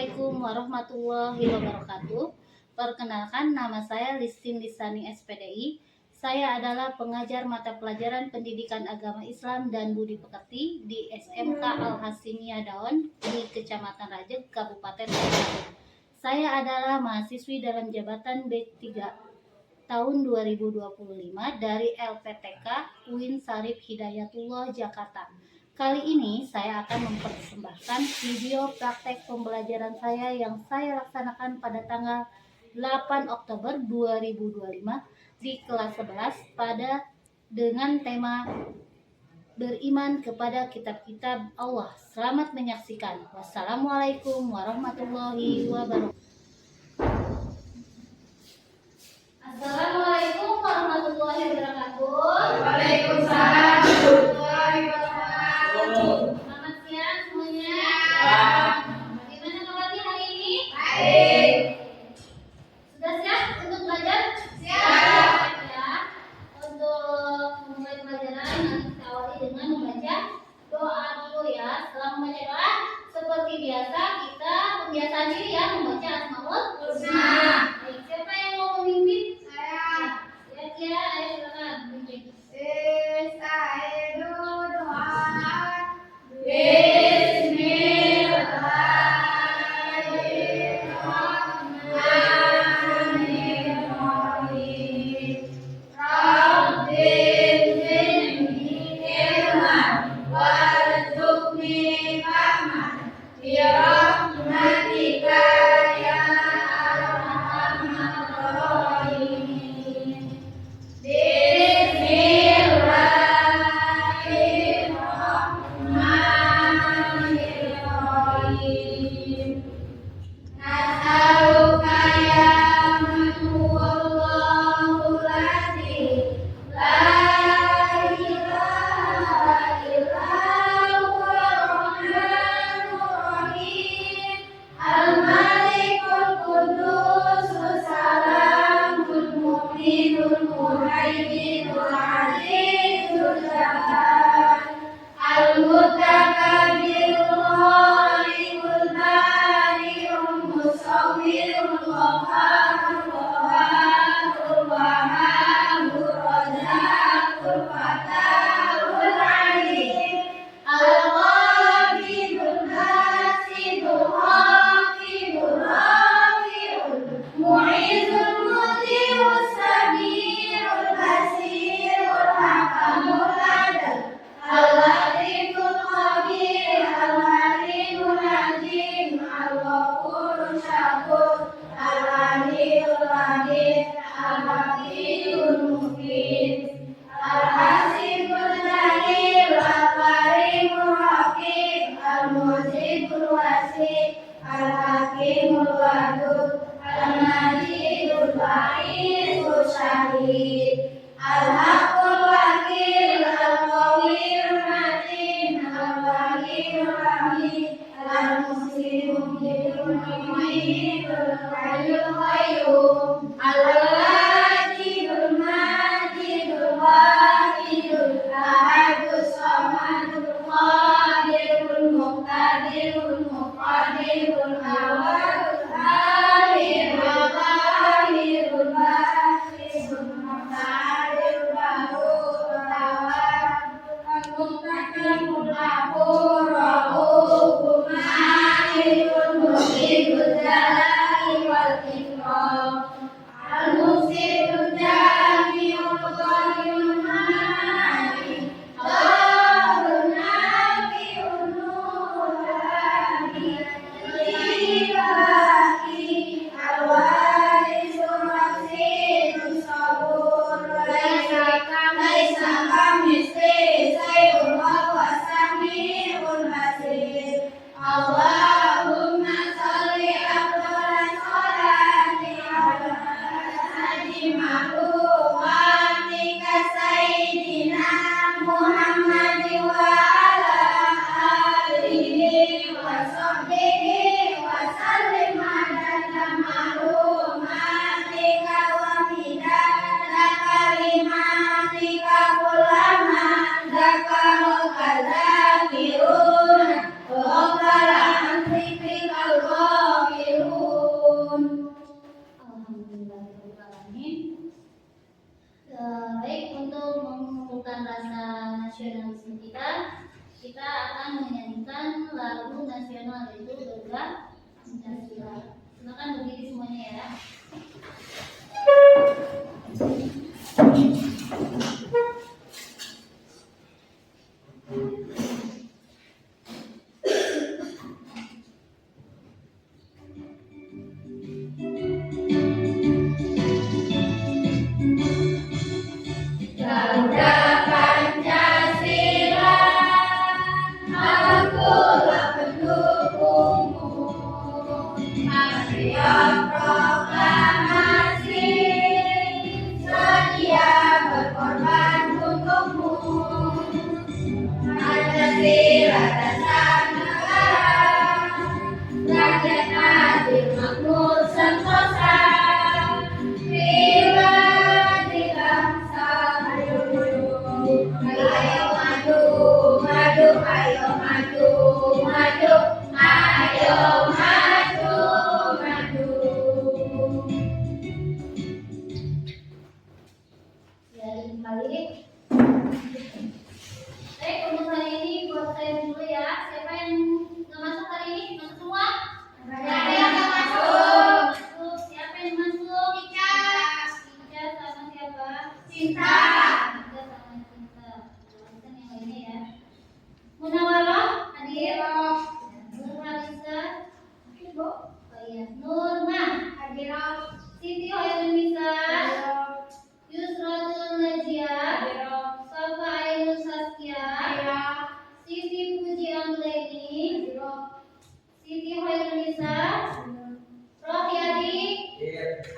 Assalamualaikum warahmatullahi wabarakatuh. Perkenalkan, nama saya Listin Lisani SPDI. Saya adalah pengajar mata pelajaran Pendidikan Agama Islam dan Budi Pekerti di SMK Al Hasimiyah Daun di Kecamatan Rajek, Kabupaten Bandung. Saya adalah mahasiswi dalam jabatan B3 tahun 2025 dari LPTK UIN Sarif Hidayatullah Jakarta. Kali ini saya akan mempersembahkan video praktek pembelajaran saya yang saya laksanakan pada tanggal 8 Oktober 2025 di kelas 11 dengan tema beriman kepada kitab-kitab Allah. Selamat menyaksikan. Wassalamualaikum warahmatullahi wabarakatuh. Assalamualaikum warahmatullahi wabarakatuh. Waalaikumsalam warahmatullahi wabarakatuh. Selamat siang semuanya. Bagaimana kabarnya hari ini? Baik. Sudah siap untuk belajar? Siap. Ya. Untuk memulai pelajaran, kita awali dengan membaca doa dulu ya. Setelah membaca doa, seperti biasa kita membiasakan diri ya membaca Asmaul Husna. Baik, siapa yang mau memimpin? Saya Siap ya, ayo silakan memimpin. Bismillahirrahmanirrahim. Rabbi zidni ilman warzuqni fahman bi rahmatika ya arhamar rahimin. Bismillahirrahmanirrahim. Nas'aluka ya man huwallahu ladzi la ilaha illa huwal rahmanur rahim. Al-Malikul Qudusus Salamul Mu'minul Muhaiminul Azizul Jabbar Al-Mutakabbirul Khaliqul Bari'ul Musawwirul Qahharul Qahharul Wahhabur Razzaqul Fatahul Alim Al-Qabidul Basidul Hafidul Rafi'ul Mu'izul Mudhirus Samirul Basirul Hakamul Adil Al-Latiful Khabir Al-Halimul Azim Al-Ghafurul Syakur Al-Aliyul Qadir Al-Hafizul Mubin Al-Hasibul Jalil Al-Karimul Hakim Al-Mujibul Wasi Al-Hakimul Wadud Al-Majidul Ba'isul Syahid Al-Haqqul Wakil Al-Qawiyul Matin Al-Wakilul Hamid Al-Muslimul Mu'minul Hayyul Qayyum Al-Wajidul Majidul Wahidul Ahadus Samadul Qadirul Muqtadirul Muqaddirul Awwalul Akhirul Zahirul Batinul Muta'alil Bahur Al-Mutakimul Ghafur Rahuful Malikul Mulkul Jalali wal Ikram untuk menumbuhkan rasa nasionalisme kita akan menyanyikan lagu nasional yaitu Garuda Pancasila. Silakan berdiri semuanya ya. Garuda Pancasila, akulah pendukungmu. Patriot proklamasi, sedia berkorban untukmu. Pancasila dasar negara, rakyat adil makmur sentosa. Pribadi bangsa maju, ayo maju, maju, ayo maju, maju, ayo maju, maju. Ya, kembali. Baik, untuk hari ini buat saya dulu ya. Siapa yang nggak masuk hari ini? Masuk semua? Ada yang nggak masuk? Masuk. Siapa yang masuk? Ica, Ica sama siapa? Cinta, Ica sama Cinta. Lanjutkan yang lainnya ya. Munawarah hadir. Nur Halisa. Ibu, Oh iya. Nurma. hadir, Siti Hoirunisa. hadir, Yusratul Najia. Safa Ainul Saskia. Siti Puji Anggreni. Siti Hoirunisa. Rohyadi.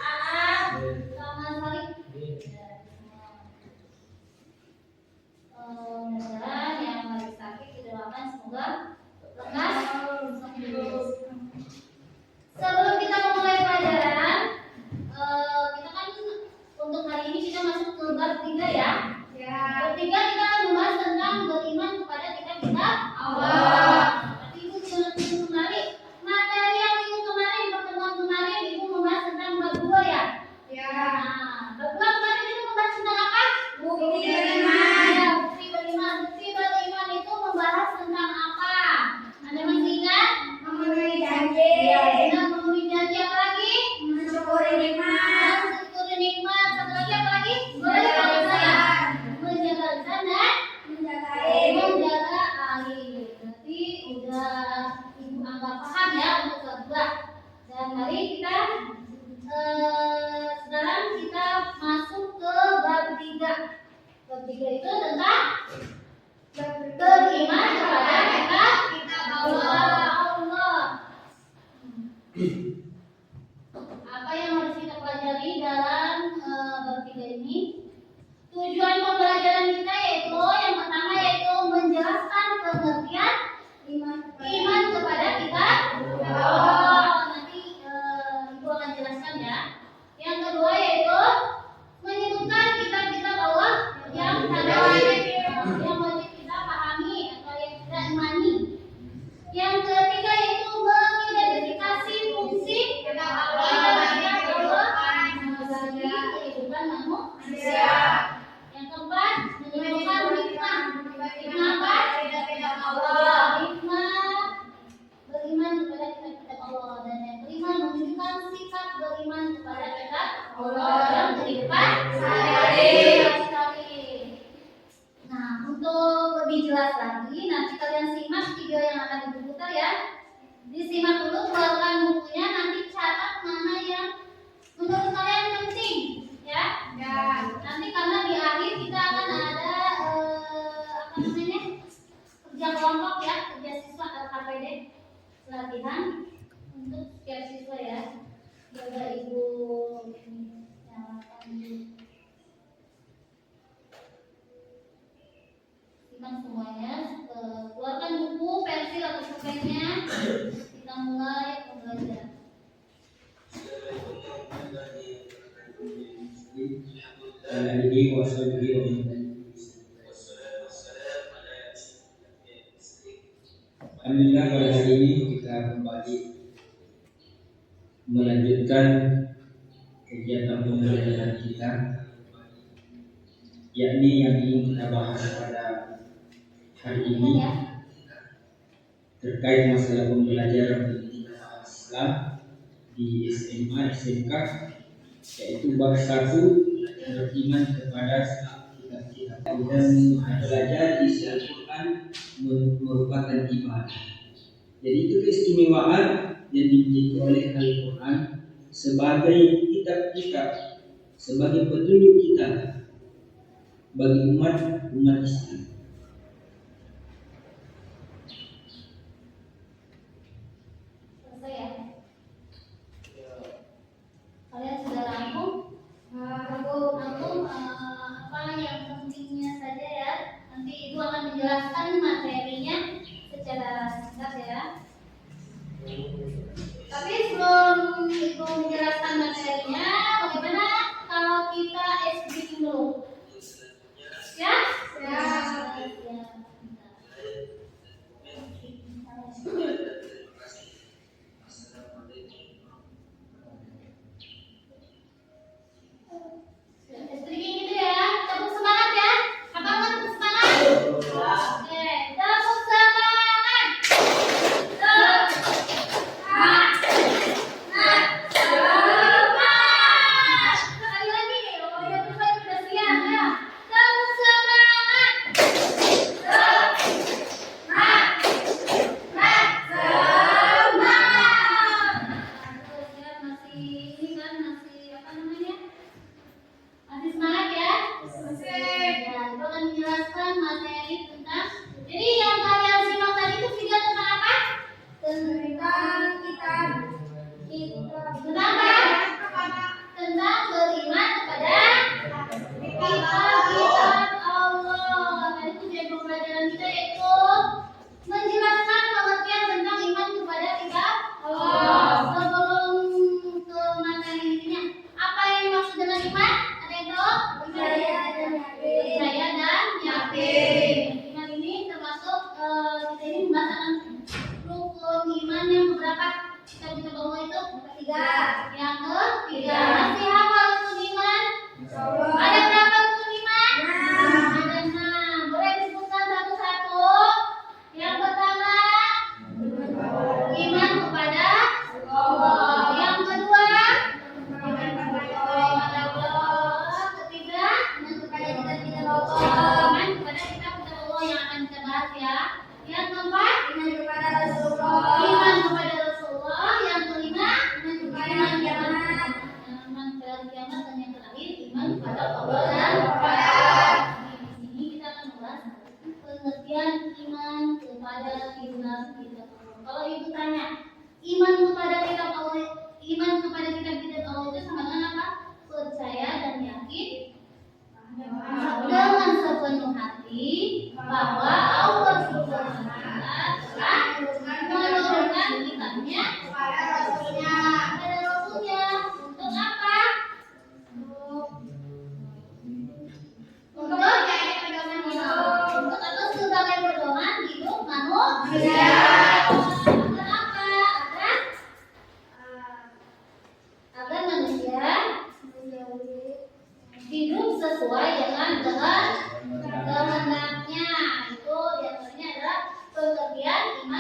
Aa. Sama Salik. Mudah-mudahan yang lagi sakit didoakan semoga lekas sembuh. Sebelum kita memulai pelajaran, kita kan untuk hari ini kita masuk ke bab 3 ya. Bab 3 kita akan membahas tentang beriman kepada kita Allah. Tapi Ibu jangan kembali materi yang Ibu kemarin pertemuan kemarin Ibu membahas tentang bab 2 ya. Nah, bab 2 kemarin Ibu membahas tentang apa? Bukti Ya, beriman. bukti beriman. Bukti beriman itu membahas tentang apa? Anda masih ingat? Memenuhi janji, Ya, benar, memenuhi janji. Apa lagi? mensyukuri nikmat, Mensyukuri nikmat. Satu lagi apa lagi? menjaga lisan, Menjaga lisan dan menjaga air. menjaga air. Berarti udah Ibu anggap paham ya untuk bab 2. Dan mari kita sekarang kita masuk ke bab 3. Bab 3 itu tentang beriman kepada kita Allah. Apa yang harus kita pelajari dalam bab 3 ini? Tujuan pembelajaran kita yaitu yang pertama yaitu menjelaskan pengertian iman kepada kita Allah. Nanti Ibu akan jelaskan ya. Yang kedua yaitu menyebutkan kitab-kitab Allah yang wajib kita pahami atau yang kita imani. Yang ketiga yaitu mengidentifikasi fungsi kitab Allah bagi kehidupan manusia. Yang keempat menyebutkan hikmah. Hikmah apa? Hikmah beriman kepada kitab Allah. Dan yang kelima menunjukkan sikap beriman kepada kitab Allah dalam kehidupan sehari-hari. Nah, untuk lebih jelas lagi, nanti kalian simak video yang akan diputar ya. Disimak dulu, keluarkan bukunya, nanti catat mana yang menurut kalian penting, ya. Nanti karena di akhir kita akan ada apa namanya kerja kelompok ya, kerja siswa KPD latihan untuk setiap siswa ya. Coba Ibu nyalakan simak semuanya, keluarkan buku, pensil atau pulpennya, kita mulai pembelajaran. Alhamdulillah pada hari ini kita kembali melanjutkan kegiatan pembelajaran kita yakni yang ingin kita bahas pada hari ini terkait masalah pembelajaran pendidikan agama Islam di SMA, SMK, yaitu bab 1 beriman kepada kitab-kitab dan belajar isi Al-Quran merupakan ibadah. Jadi itu keistimewaan yang dimiliki oleh Al-Quran sebagai kitab-kitab, sebagai petunjuk kita bagi umat Islam. Selesai ya? Kalian sudah rampung? Rampung apa yang pentingnya saja ya. Nanti Ibu akan menjelaskan materinya secara singkat ya. Tapi sebelum Ibu menjelaskan materinya, bagaimana kalau kita SBing dulu? Ya? Ya. Sedikit gitu ya, tepuk semangat ya. Apa tepuk semangat? Oke, tepuk semangat. Sekali lagi, oh ya betul sudah siap ya. Tepuk semangat. Terus ya masih ini kan masih apa namanya? Masih semangat ya? Ya, itu akan menjelaskan materi tentang. Jadi yang kalian simak tadi itu video tentang apa? Tentang kitab Tentang apa? Tentang beriman kepada kitab-kitab Allah. Tadi tujuan pembelajaran kita yaitu menjelaskan pengertian tentang iman kepada kitab Allah. Sebelum ke materi intinya, apa yang dimaksud dengan iman? Ada yang tahu? Percaya dan yakin. Percaya dan yakin. Iman ini termasuk kita ini membahas rukun iman yang beberapa? Kita bawa itu Tiga. yang ketiga. Masih hafal rukun iman? Insyaallah. Ada berapa rukun iman? 6. Ada 6. Boleh disebutkan satu-satu? Yang pertama, iman kepada Allah. Yang kedua, iman kepada Allah. Ketiga, iman kepada kitab-kitab Allah. Iman kepada kitab-kitab Allah yang akan kita bahas ya. Yang keempat, Iman kepada Rasulullah. iman kepada Rasulullah. Yang kelima, Iman kepada kiamat. iman kepada kiamat. Dan yang terakhir, iman kepada Allah dan di sini kita akan membahas pengertian iman kepada kitab Allah. Kalau ibu tanya, iman kepada kitab Allah, iman kepada kitab-kitab Allah itu sama dengan apa? Percaya dan yakin dengan sepenuh hati bahwa Allah Subhanahu wa Ta'ala telah menurunkan kitabnya Kepada Rasulnya. kepada Rasulnya untuk apa? Untuk apa? Sebagai pedoman hidup manusia. Agar apa? Agar manusia hidup sesuai dengan kehendaknya. Itu diantaranya adalah pengertian iman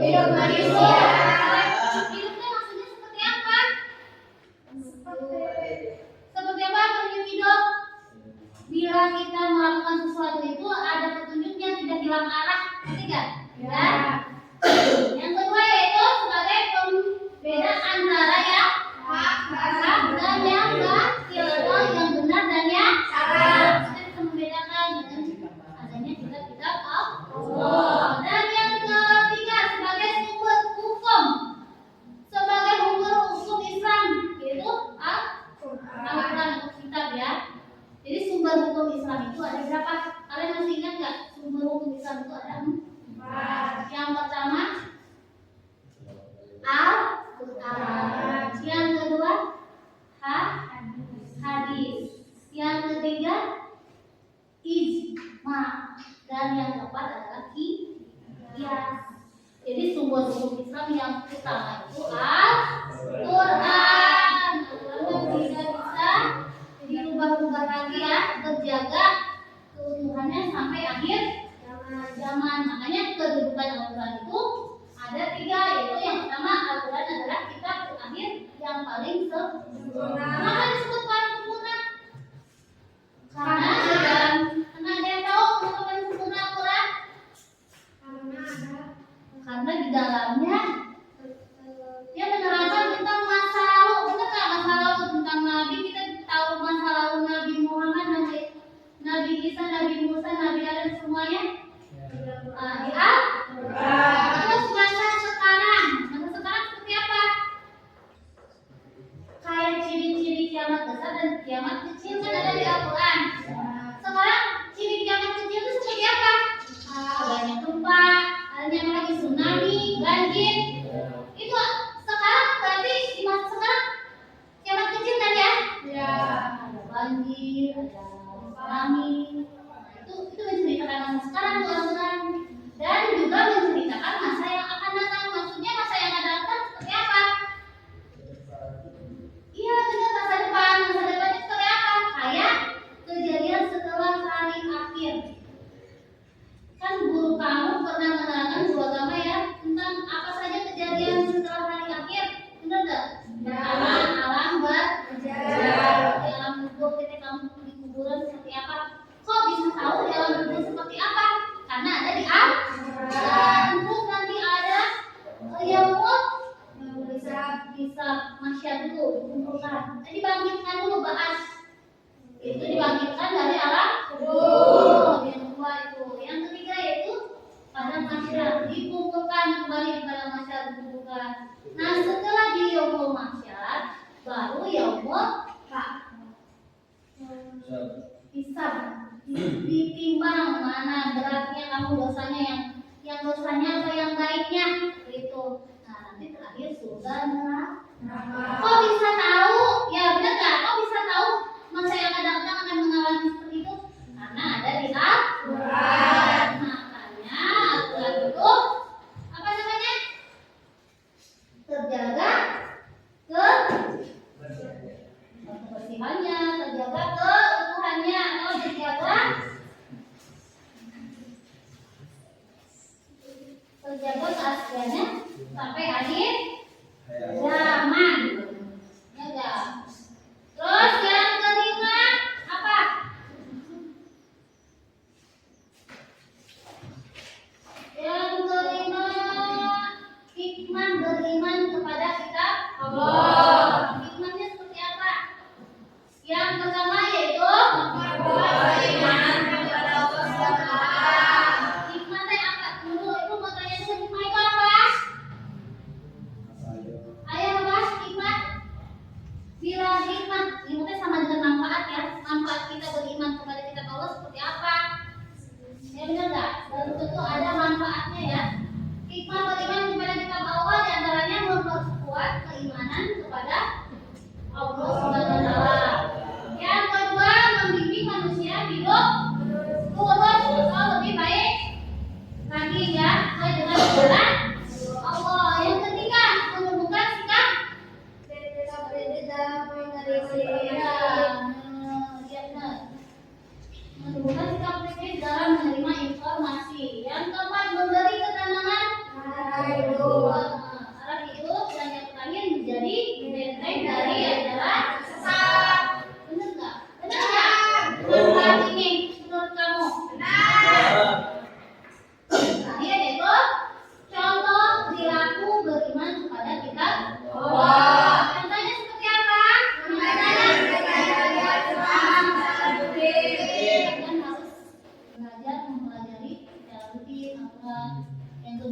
Hidup manusia. Hidupnya maksudnya seperti apa? Seperti apa petunjuk hidup? Bila kita melakukan sesuatu itu ada petunjuknya, tidak hilang arah. Ketiga, ya. Yang kedua yaitu sebagai pembeda antara yang hak dan yang batil, atau yang benar dan yang salah. Kita bisa membedakan dengan adanya kitab-kitab Allah. Dan yang ketiga sebagai sumber hukum, sebagai sumber hukum Islam, yaitu Al-Quran, kitab ya. Jadi sumber hukum Islam itu ada berapa? Kalian masih ingat nggak? Sumber hukum Islam itu ada 4. Yang pertama Al-Quran. Yang kedua hadis. Yang ketiga ijma. Dan yang keempat adalah qiyas. Jadi sumber hukum Islam yang utama itu Al-Quran. Al-Quran tidak bisa dirubah-rubah lagi ya, terjaga keutuhannya sampai akhir zaman. Makanya kedudukan Al-Quran itu ada 3, yaitu yang pertama Al-Quran adalah kitab terakhir yang paling sempurna. Kenapa disebut paling sempurna? Karena ada yang tahu kenapa paling sempurna Al-Quran? Karena di dalamnya dia menerangkan tentang masa lalu. Benar nggak masa lalu tentang Nabi? Kita tahu masa lalu Nabi Muhammad, Nabi Isa, Nabi Musa, Nabi Adam semuanya. Di Al-Quran. Terus masa sekarang seperti apa? Kayak ciri-ciri kiamat besar dan kiamat kecil kan ada di Al-Quran. Sekarang ciri kiamat kecil itu seperti apa? Banyak gempa, adanya apa lagi, tsunami, banjir. Itu sekarang berarti di masa sekarang kiamat kecil kan ya? Ya. Ada banjir, ada tsunami. Itu menceritakan masa sekarang tuh Al-Quran. Dan juga menceritakan masa yang akan datang. Maksudnya masa yang akan datang seperti apa? Iya benar, masa depan. Masa depan itu seperti apa? Kayak kejadian setelah hari akhir. Kan guru kamu pernah menerangkan guru agama ya tentang apa saja kejadian setelah hari akhir. Benar nggak? Alam berjalan. Di alam kubur, ketika kamu di kuburan seperti apa? Kok bisa tahu di alam kubur seperti apa? Karena ada di Al-Quran. Terus nanti ada yaumul hisab, masyarakat dulu dikumpulkan. Jadi bangkitkan dulu bahas. Itu dibangkitkan dari alam kubur. Yang kedua itu. Yang ketiga yaitu pada masyarakat dikumpulkan kembali kepada masyarakat dikumpulkan. Nah setelah di yaumul masyarakat baru yaumul hisab. Ditimbang mana beratnya kamu dosanya, yang dosanya apa yang baiknya itu. Nah nanti terakhir surga neraka. Kok bisa tahu? Ya benar nggak? Kok bisa tahu masa yang akan datang akan mengalami seperti itu? Karena ada di Al-Quran. Makanya Al-Quran itu apa namanya? Terjaga kebersihannya, terjaga keutuhannya, atau terjaga keasliannya sampai akhir zaman. Ya enggak?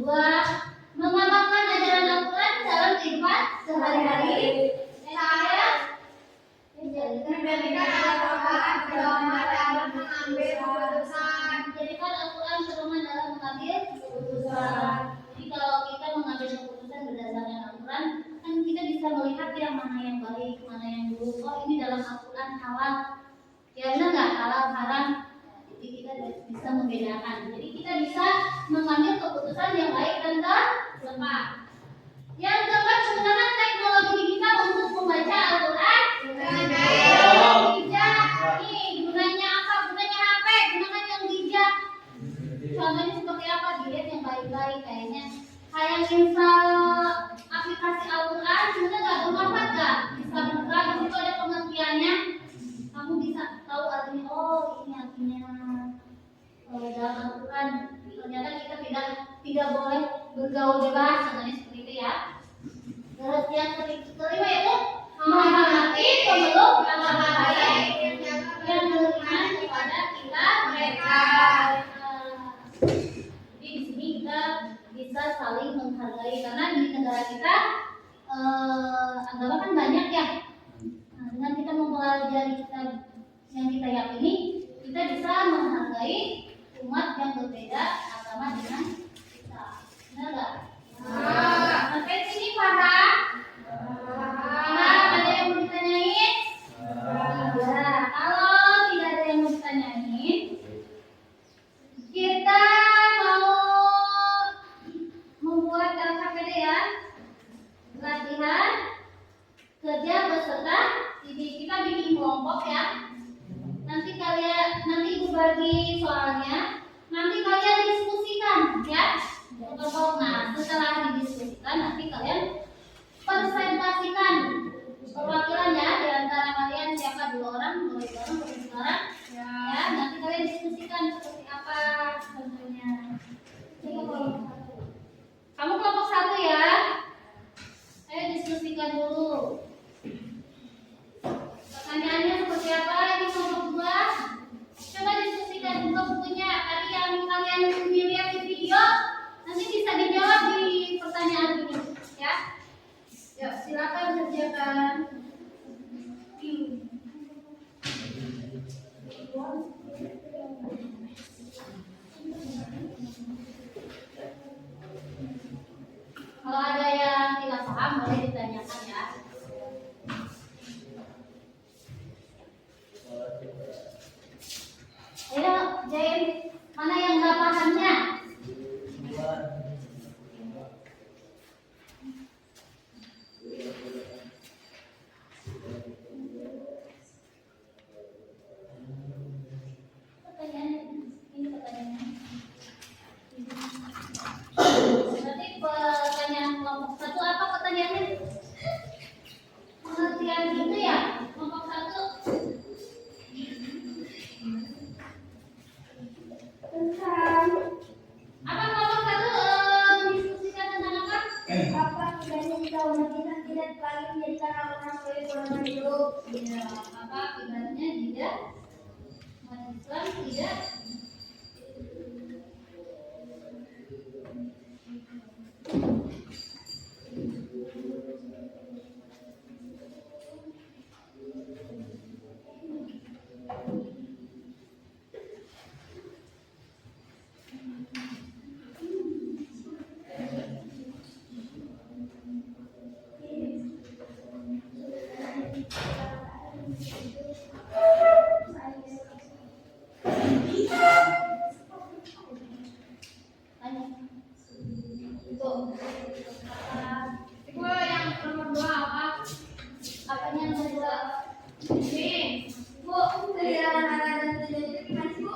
kedua, mengamalkan ajaran Al-Quran dalam kehidupan sehari-hari. Yang ketiga, menjadikan Al-Quran pedoman dalam mengambil keputusan. menjadikan Al-Quran pedoman dalam mengambil keputusan. Jadi kalau kita mengambil keputusan berdasarkan Al-Quran, kan kita bisa melihat yang mana yang baik, mana yang buruk. Oh, ini dalam Al-Quran halal, ya benar nggak, halal haram. Jadi kita bisa membedakan. Jadi kita bisa mengambil keputusan yang baik dan tepat. Yang keempat, menggunakan teknologi digital untuk membaca Al-Quran dengan bijak. Nih, gunanya apa? Gunanya HP, gunakan yang bijak. Contohnya seperti apa? Dilihat yang baik-baik kayaknya. Kayak install aplikasi Al-Quran, sebenarnya nggak bermanfaat nggak? Bisa buka, di situ ada pengertiannya. Kamu bisa tahu artinya. Oh, ini artinya dalam Al-Quran. Ternyata kita tidak boleh bergaul bebas, contohnya seperti itu ya. Terus yang kelima itu menghormati pemeluk agama lain yang beriman kepada kita mereka. Jadi di sini kita bisa saling menghargai karena di negara kita agama kan banyak ya. Nah, dengan kita mempelajari kitab yang kita yakini, kita bisa menghargai umat yang berbeda agama dengan kita. Benar nggak? Sampai sini paham? Paham? Ada yang mau ditanyain? Ya, kalau tidak ada yang mau ditanyain, kita mau membuat LKPD ya, latihan kerja beserta. Jadi kita bikin kelompok ya. Nanti ibu bagi soalnya, nanti kalian diskusikan ya. Nah, setelah didiskusikan nanti kalian presentasikan perwakilan ya di antara kalian siapa 2 orang, 2 orang, 2 orang. Ya, nanti kalian diskusikan seperti apa contohnya. Kamu kelompok 1 ya. Ayo diskusikan dulu. Pertanyaannya seperti apa? Ini kelompok 2. Coba diskusikan buka bukunya. Tadi yang kalian lihat di video, nanti bisa dijawab di pertanyaan ini, ya. Yuk, silakan kerjakan. Kalau ada yang tidak paham boleh ditanyakan ya. Ayo, Jain, mana yang nggak pahamnya? Berarti pertanyaan kelompok 1 apa pertanyaannya? Pengertian gitu ya? Kelompok 1. Apa kelompok 1 diskusikan tentang apa? Apa tidaknya kita umat Islam tidak lagi menjadikan Al-Quran sebagai pedoman hidup? Ya, apa akibatnya tidak umat Islam tidak Ibu yang nomor 2 apa? apanya nomor 2? Ini, Bu, tidak ada dan tidak diberikan, Bu.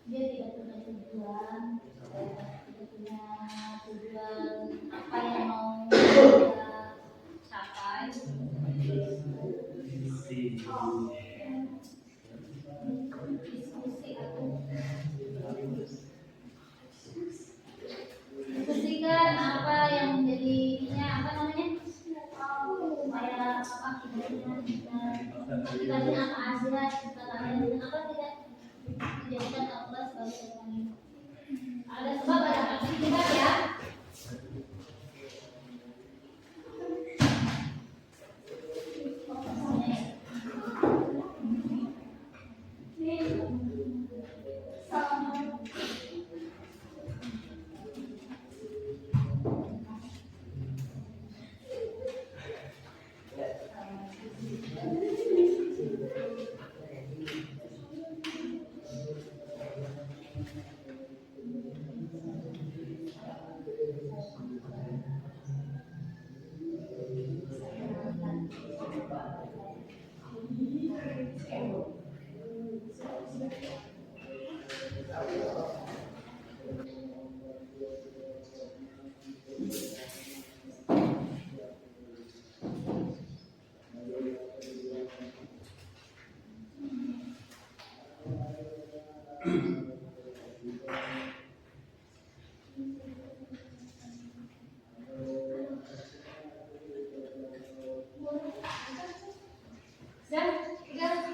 Dia tidak punya tujuan, tidak punya tujuan apa yang mau dia capai. Diskusi atau diskusikan apa yang menjadi apa namanya, supaya apa akibatnya apa aja, kita kalian apa tidak menjadikan Allah sebagai orang. Ada sebab ada pasti kita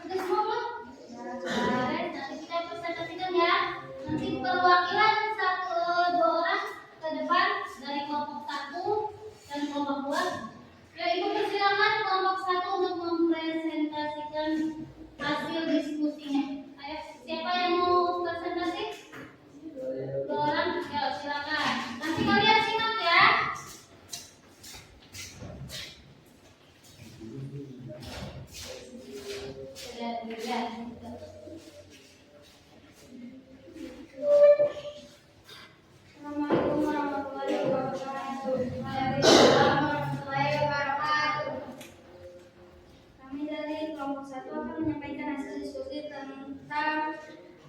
Udah semua belum? Nah, nanti kita presentasikan ya. Nanti perwakilan satu dua orang ke depan dari kelompok 1 dan kelompok 2. Ya, Ibu persilakan kelompok 1 untuk mempresentasikan hasil diskusinya. Ayo, siapa yang mau presentasi? 2 orang, ya silakan. Nanti kalian simak ya. Assalamualaikum warahmatullahi wabarakatuh. Waalaikumsalam warahmatullahi wabarakatuh. Kami dari kelompok 1 akan menyampaikan hasil diskusi tentang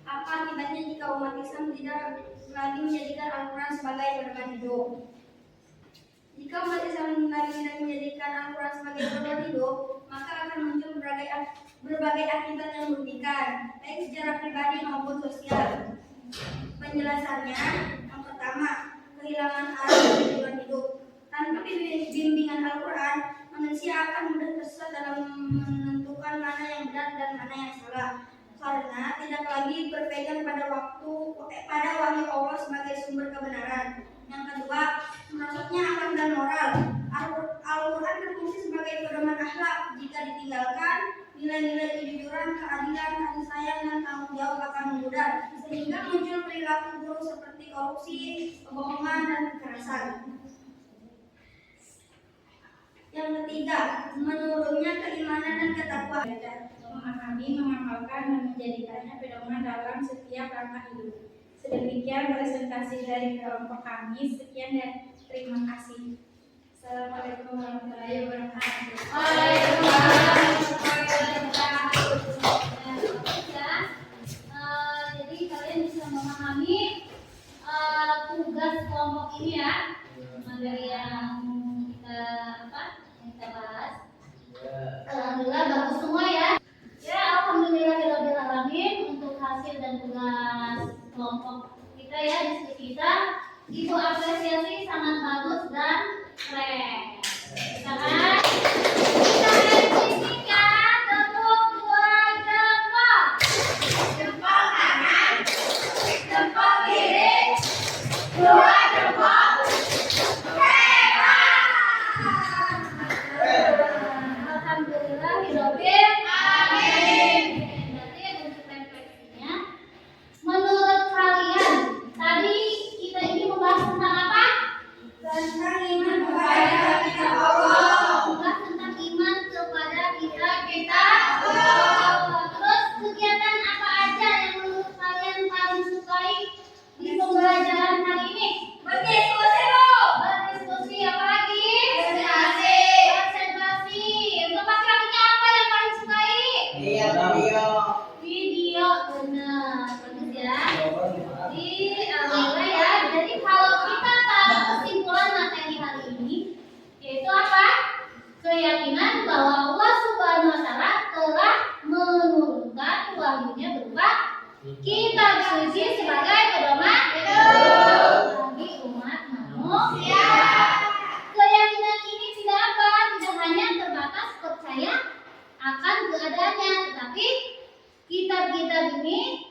apa akibatnya jika umat Islam tidak lagi menjadikan Al-Quran sebagai pedoman hidup. Jika umat Islam lagi tidak menjadikan Al-Quran sebagai pedoman hidup, maka akan muncul berbagai akibat yang merugikan, baik secara pribadi maupun sosial. Penjelasannya, yang pertama, kehilangan arah tujuan hidup. Tanpa bimbingan Al-Quran, manusia akan mudah tersesat dalam menentukan mana yang benar dan mana yang salah, karena tidak lagi berpegang pada wahyu Allah sebagai sumber kebenaran. Yang kedua, merosotnya akhlak dan moral. Al-Quran berfungsi sebagai pedoman akhlak. Jika ditinggalkan, nilai-nilai kejujuran, keadilan, kasih sayang, dan tanggung jawab akan memudar, sehingga muncul perilaku buruk seperti korupsi, kebohongan, dan kekerasan. Yang ketiga, menurunnya keimanan dan ketakwaan. Memahami, mengamalkan, dan menjadikannya pedoman dalam setiap langkah hidup. Sedemikian presentasi dari kelompok kami. Sekian dan terima kasih. Assalamualaikum warahmatullahi wabarakatuh. Jadi kalian bisa memahami tugas kelompok ini ya, materi yang kita bahas. Alhamdulillah bagus semua ya. Ya, alhamdulillahirobbilalamin untuk hasil dan tugas kelompok kita ya, diskusi kita. Ibu apresiasi sangat bagus dan keren. Silakan. Kita revisikan tepuk 2 jempol. Jempol kanan, jempol kiri, 2 jempol. Alhamdulillahirobbil alamin. Berarti untuk refleksinya, menurut kalian tadi kita ini membahas tentang apa? Tentang iman kepada kitab Allah. Membahas tentang iman kepada kitab Allah. Terus kegiatan apa aja yang menurut kalian paling sukai di pembelajaran hari ini? Berdiskusi, Bu. Berdiskusi, apa lagi? Presentasi. Presentasi. Untuk laki-lakinya apa yang paling sukai? Video, benar, bagus ya. Alhamdulillah ya. Jadi kalau kita tahu kesimpulan materi hari ini, yaitu apa? Keyakinan bahwa Allah Subhanahu Wa Taala telah menurunkan wahyunya berupa kitab suci sebagai pedoman bagi umat manusia. Keyakinan ini tidak apa? Tidak hanya terbatas percaya akan keadaannya, tetapi kitab-kitab ini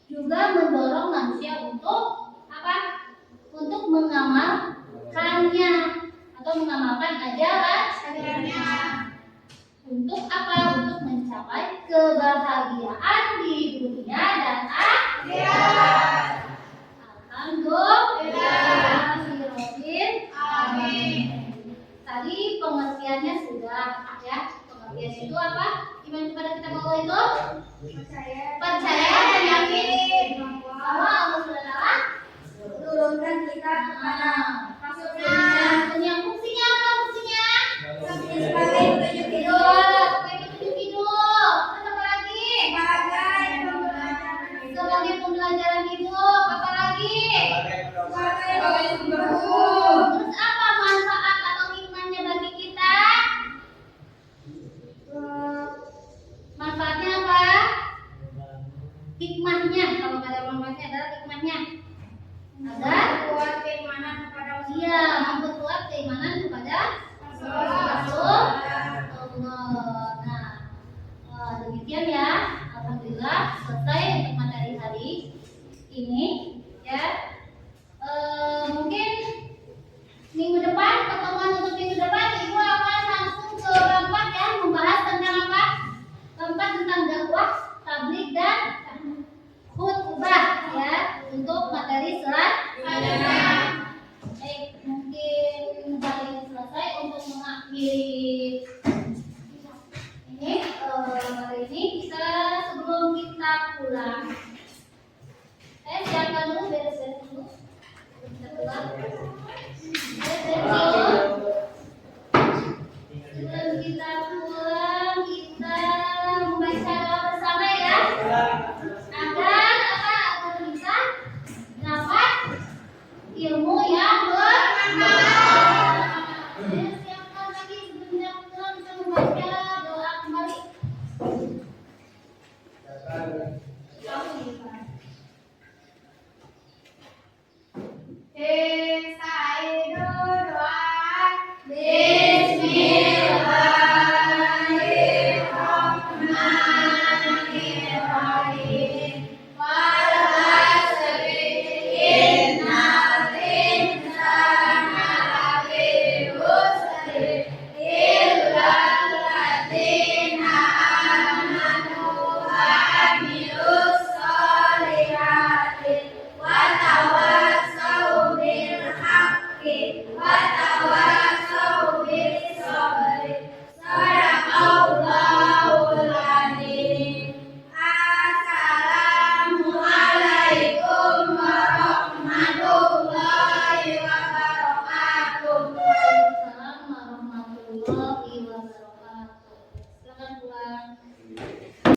juga mendorong manusia untuk apa? Untuk mengamalkannya atau mengamalkan ajarannya. Untuk apa? Untuk mencapai kebahagiaan di dunia dan akhirat. Alhamdulillahirobbil alamin. Tadi pengertiannya sudah ya. Pengertian itu apa? Iman kepada kitab Allah itu percaya dan yakin bahwa Allah Subhanahu Turunkan kita kepada Rasulnya yang fungsinya apa fungsinya? sebagai petunjuk hidup, Sebagai petunjuk hidup. Terus apa lagi? sebagai pembelajaran hidup. Sebagai pembelajaran hidup. sebagai sumber hukum. Terus apa manfaat atau hikmahnya bagi kita? Manfaatnya apa? Hikmahnya, kalau kata manfaatnya adalah hikmahnya agar Kuat keimanan kepada dia memperkuat keimanan kepada Rasul Allah. Nah, demikian ya. Alhamdulillah selesai untuk materi hari ini.